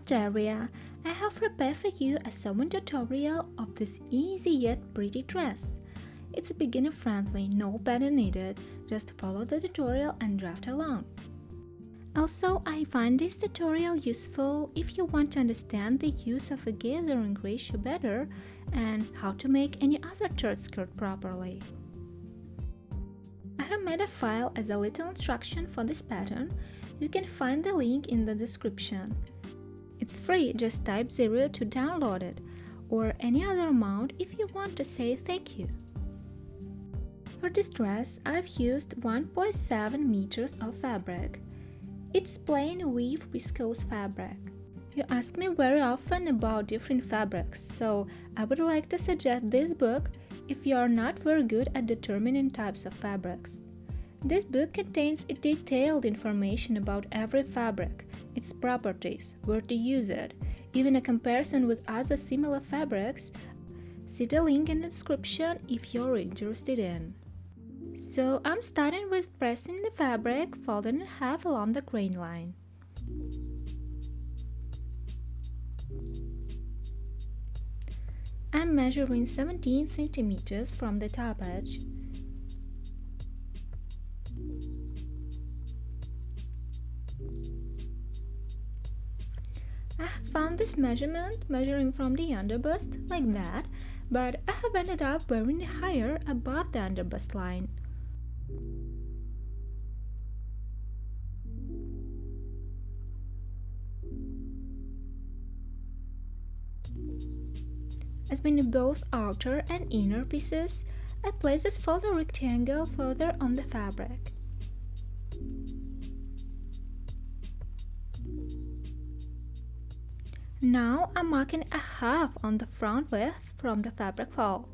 Daria. I have prepared for you a sewing tutorial of this easy yet pretty dress. It's beginner friendly, no pattern needed, just follow the tutorial and draft along. Also, I find this tutorial useful if you want to understand the use of a gathering ratio better and how to make any other third skirt properly. I have made a file as a little instruction for this pattern. You can find the link in the description. It's free, just type 0 to download it, or any other amount if you want to say thank you. For this dress, I've used 1.7 meters of fabric. It's plain weave viscose fabric. You ask me very often about different fabrics, so I would like to suggest this book if you are not very good at determining types of fabrics. This book contains detailed information about every fabric, its properties, where to use it, even a comparison with other similar fabrics. See the link in the description if you're interested in. So I'm starting with pressing the fabric, folding in half along the grain line. I'm measuring 17 centimeters from the top edge. I have found this measurement measuring from the underbust like that, but I have ended up wearing it higher above the underbust line. As in both outer and inner pieces, I place this folded rectangle further on the fabric. Now I'm marking a half on the front width from the fabric fold.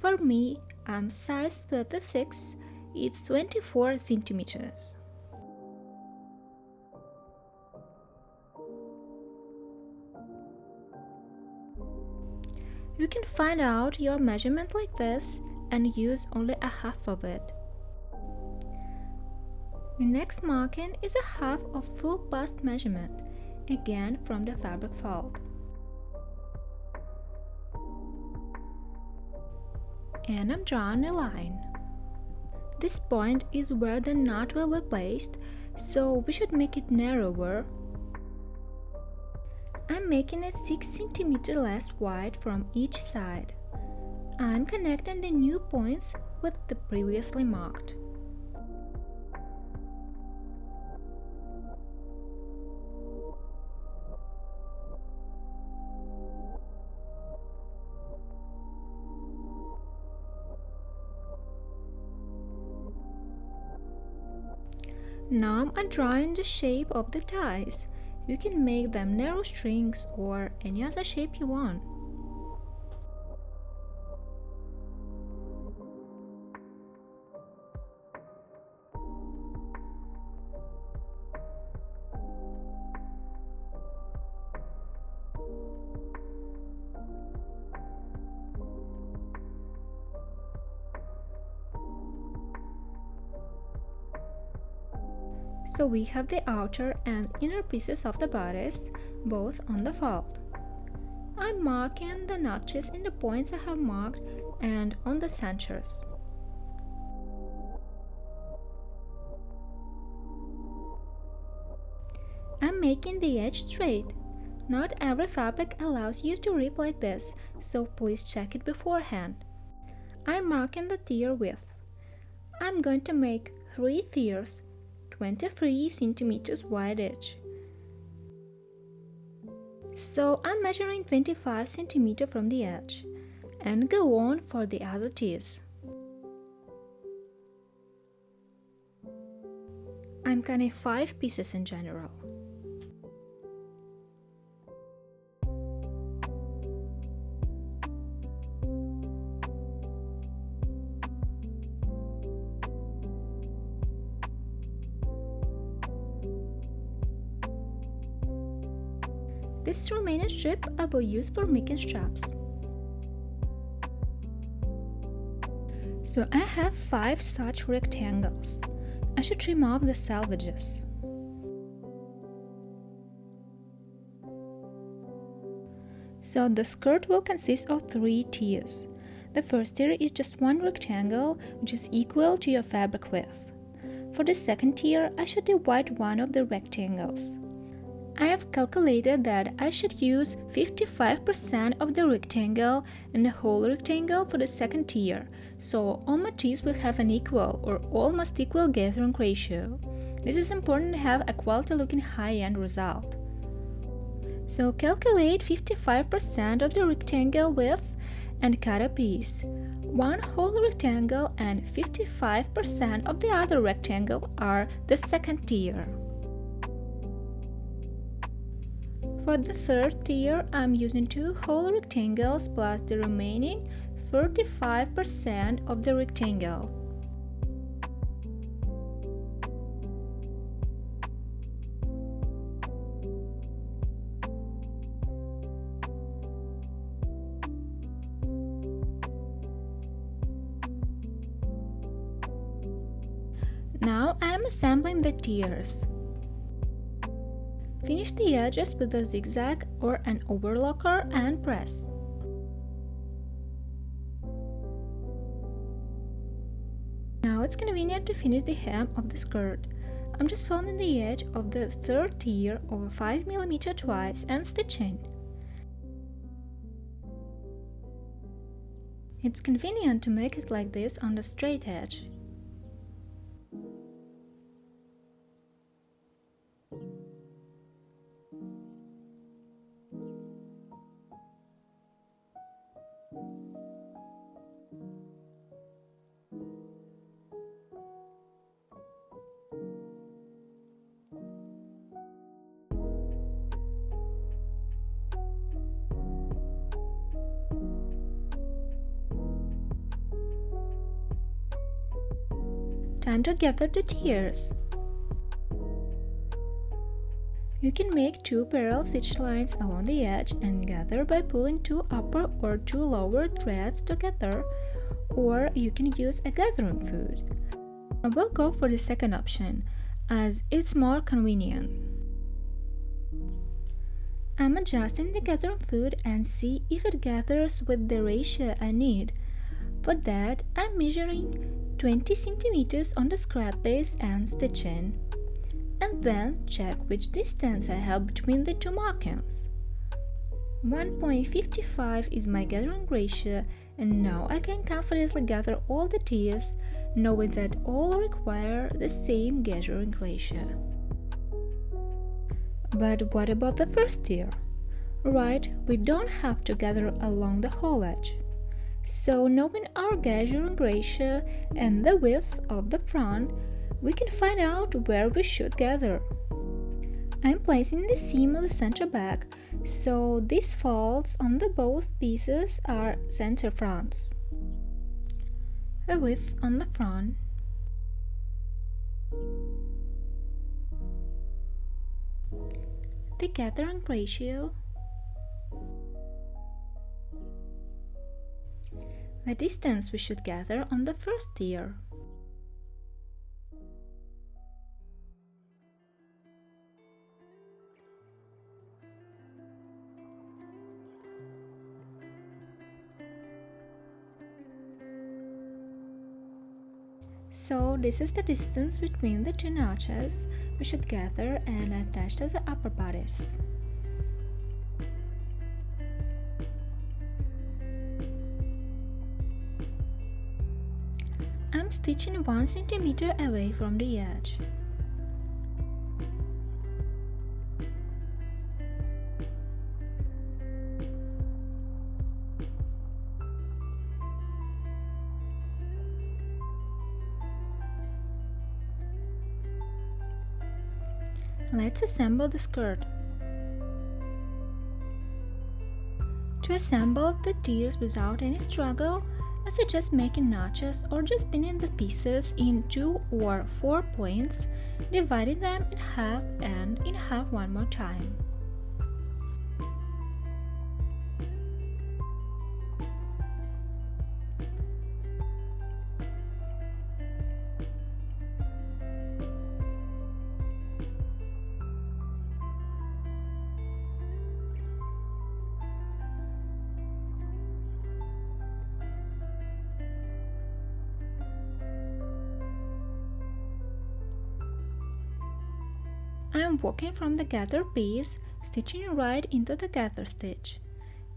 For me, I'm size 36, it's 24 centimeters. You can find out your measurement like this and use only a half of it. The next marking is a half of full bust measurement, again from the fabric fold. And I'm drawing a line. This point is where the knot will be placed, so we should make it narrower. I'm making it 6 cm less wide from each side. I'm connecting the new points with the previously marked. Now I'm drawing the shape of the ties. You can make them narrow strings or any other shape you want. So we have the outer and inner pieces of the bodice, both on the fold. I'm marking the notches in the points I have marked and on the centers. I'm making the edge straight. Not every fabric allows you to rip like this, so please check it beforehand. I'm marking the tier width. I'm going to make 3 tiers, 23 centimeters wide edge. So I'm measuring 25 centimeters from the edge and go on for the other tiers. I'm cutting 5 pieces in general. This remaining strip I will use for making straps. So I have 5 such rectangles. I should trim off the selvages. So the skirt will consist of 3 tiers. The first tier is just one rectangle, which is equal to your fabric width. For the second tier, I should divide one of the rectangles. I have calculated that I should use 55% of the rectangle and the whole rectangle for the second tier, so all my tiers will have an equal or almost equal gathering ratio. This is important to have a quality looking high-end result. So calculate 55% of the rectangle width and cut a piece. One whole rectangle and 55% of the other rectangle are the second tier. For the third tier, I'm using 2 whole rectangles plus the remaining 35% of the rectangle. Now I am assembling the tiers. Finish the edges with a zigzag or an overlocker and press. Now it's convenient to finish the hem of the skirt. I'm just folding the edge of the third tier over 5 mm twice and stitching. It's convenient to make it like this on the straight edge. Time to gather the tiers. You can make 2 parallel stitch lines along the edge and gather by pulling 2 upper or 2 lower threads together, or you can use a gathering foot. I will go for the second option, as it's more convenient. I'm adjusting the gathering foot and see if it gathers with the ratio I need. For that, I'm measuring 20 cm on the scrap base and stitching, and then check which distance I have between the 2 markings. 1.55 is my gathering ratio, and now I can confidently gather all the tiers, knowing that all require the same gathering ratio. But what about the first tier? Right, we don't have to gather along the whole edge. So knowing our gathering ratio and the width of the front, we can find out where we should gather. I'm placing the seam on the center back, so these folds on the both pieces are center fronts. The width on the front, the gathering ratio, the distance we should gather on the first tier. So this is the distance between the 2 notches we should gather and attach to the upper bodice. I'm stitching 1 cm away from the edge. Let's assemble the skirt. To assemble the tiers without any struggle, I suggest making notches or just pinning the pieces in 2 or 4 points, dividing them in half and in half one more time. I am working from the gather piece, stitching right into the gather stitch.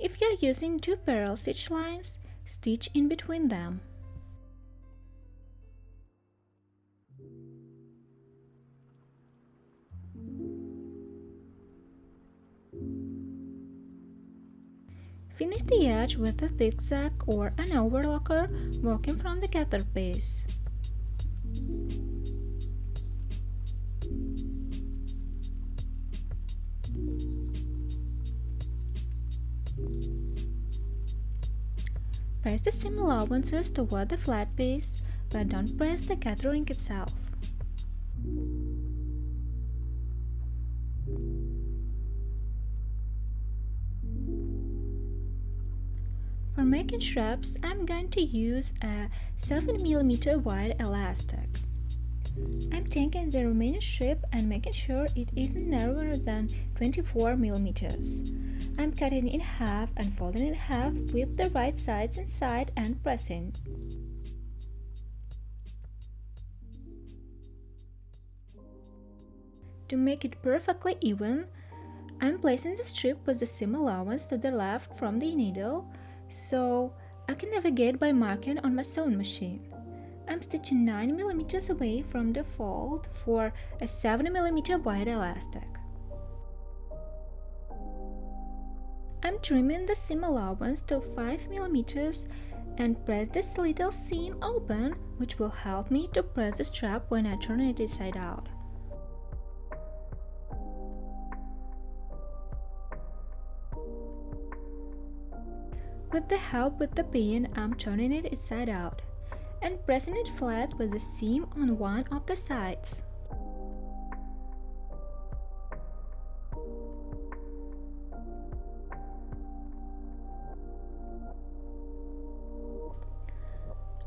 If you are using two parallel stitch lines, stitch in between them. Finish the edge with a zigzag or an overlocker, working from the gather piece. Press the seam allowances toward the flat piece, but don't press the gathering itself. For making straps, I'm going to use a 7mm wide elastic. I'm taking the remaining strip and making sure it isn't narrower than 24mm. I'm cutting it in half and folding it in half with the right sides inside and pressing. To make it perfectly even, I'm placing the strip with the seam allowance to the left from the needle, so I can navigate by marking on my sewing machine. I'm stitching 9mm away from the fold for a 7mm wide elastic. I'm trimming the seam allowance to 5mm and press this little seam open, which will help me to press the strap when I turn it inside out. With the help with the pin, I'm turning it inside out and pressing it flat with the seam on one of the sides.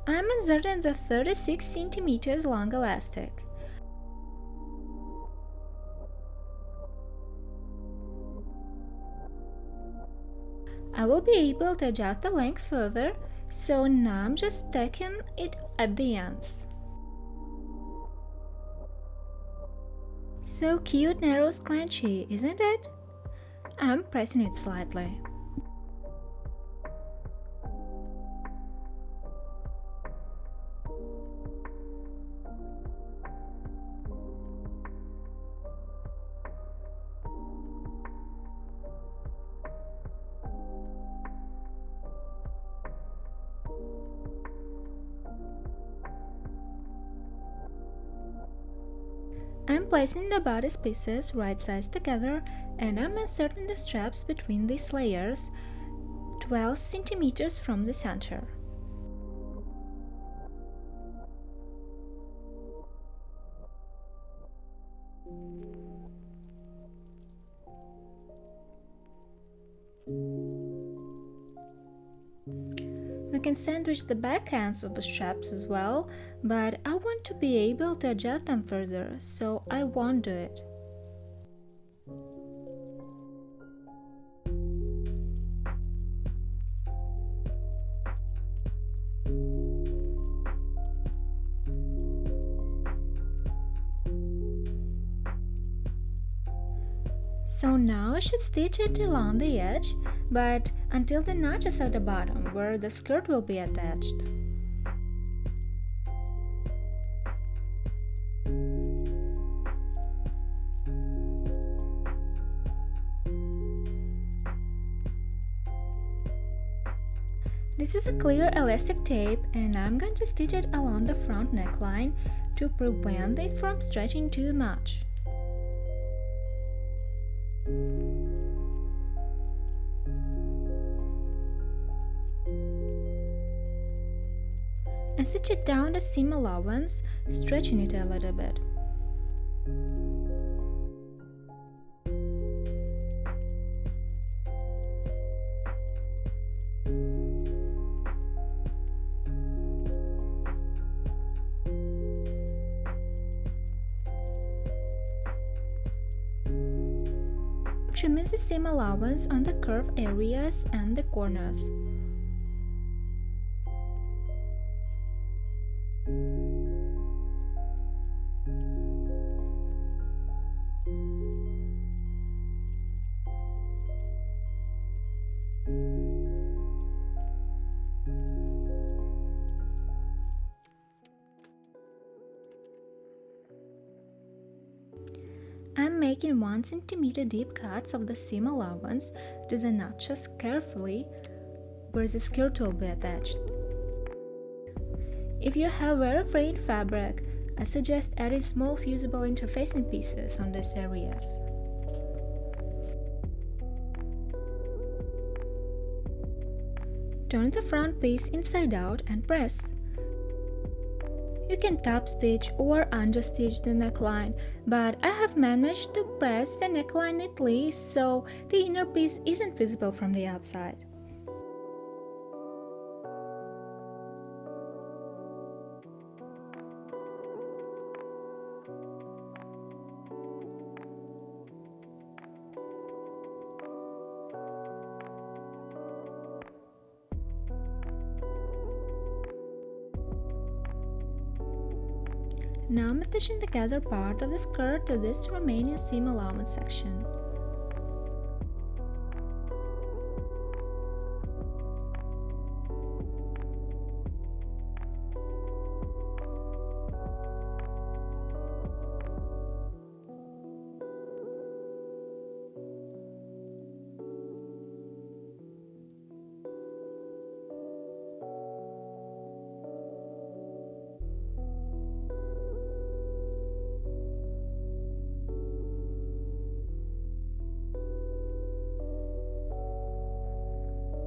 I'm inserting the 36cm long elastic. I will be able to adjust the length further, so now I'm just tacking it at the ends. So cute narrow scrunchie, isn't it? I'm pressing it slightly. I'm placing the bodice pieces right sides together and I'm inserting the straps between these layers, 12 cm from the center. We can sandwich the back ends of the straps as well, but I want to be able to adjust them further, so I won't do it. So now I should stitch it along the edge, but until the notches at the bottom where the skirt will be attached. This is a clear elastic tape and I'm going to stitch it along the front neckline to prevent it from stretching too much. And stitch it down the seam allowance, stretching it a little bit. Trimming the seam allowance on the curved areas and the corners. I'm making 1 cm deep cuts of the seam allowance to the notches carefully where the skirt will be attached. If you have very frayed fabric, I suggest adding small fusible interfacing pieces on these areas. Turn the front piece inside out and press. You can top stitch or understitch the neckline, but I have managed to press the neckline neatly so the inner piece isn't visible from the outside. Now I'm attaching the gathered part of the skirt to this remaining seam allowance section.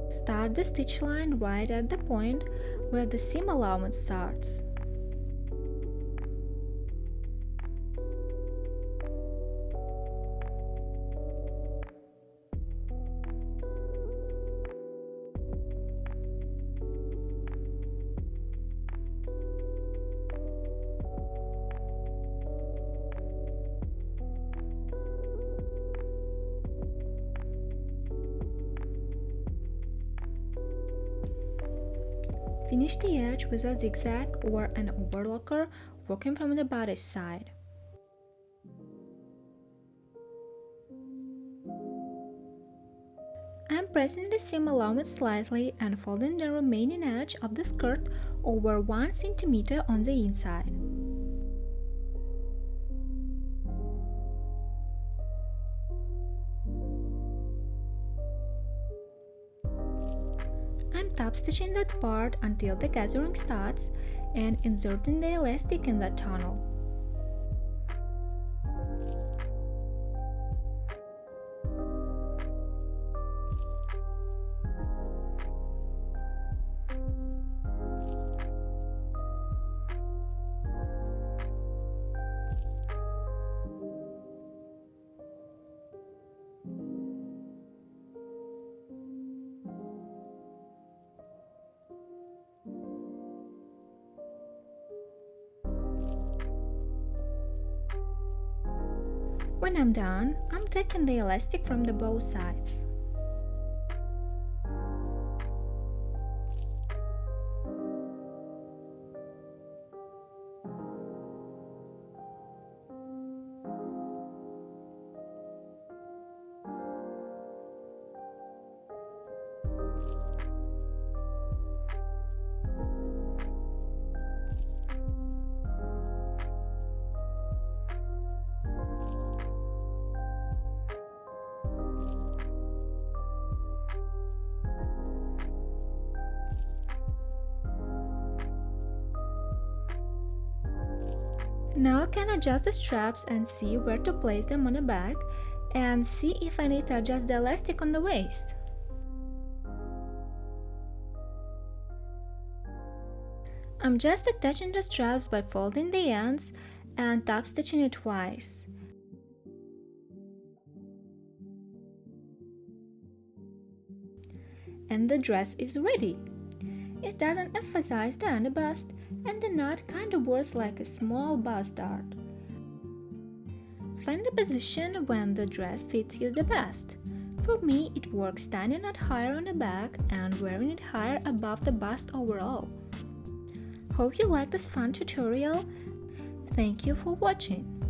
Start the stitch line right at the point where the seam allowance starts. Finish the edge with a zigzag or an overlocker working from the bodice side. I'm pressing the seam allowance slightly and folding the remaining edge of the skirt over 1 cm on the inside. I'm top stitching that part until the gathering starts and inserting the elastic in that tunnel. When I'm done, I'm taking the elastic from the both sides. Now I can adjust the straps and see where to place them on the back and see if I need to adjust the elastic on the waist. I'm just attaching the straps by folding the ends and top stitching it twice. And the dress is ready. It doesn't emphasize the underbust, and the knot kind of works like a small bust dart. Find the position when the dress fits you the best. For me, it works standing it higher on the back and wearing it higher above the bust overall. Hope you like this fun tutorial. Thank you for watching.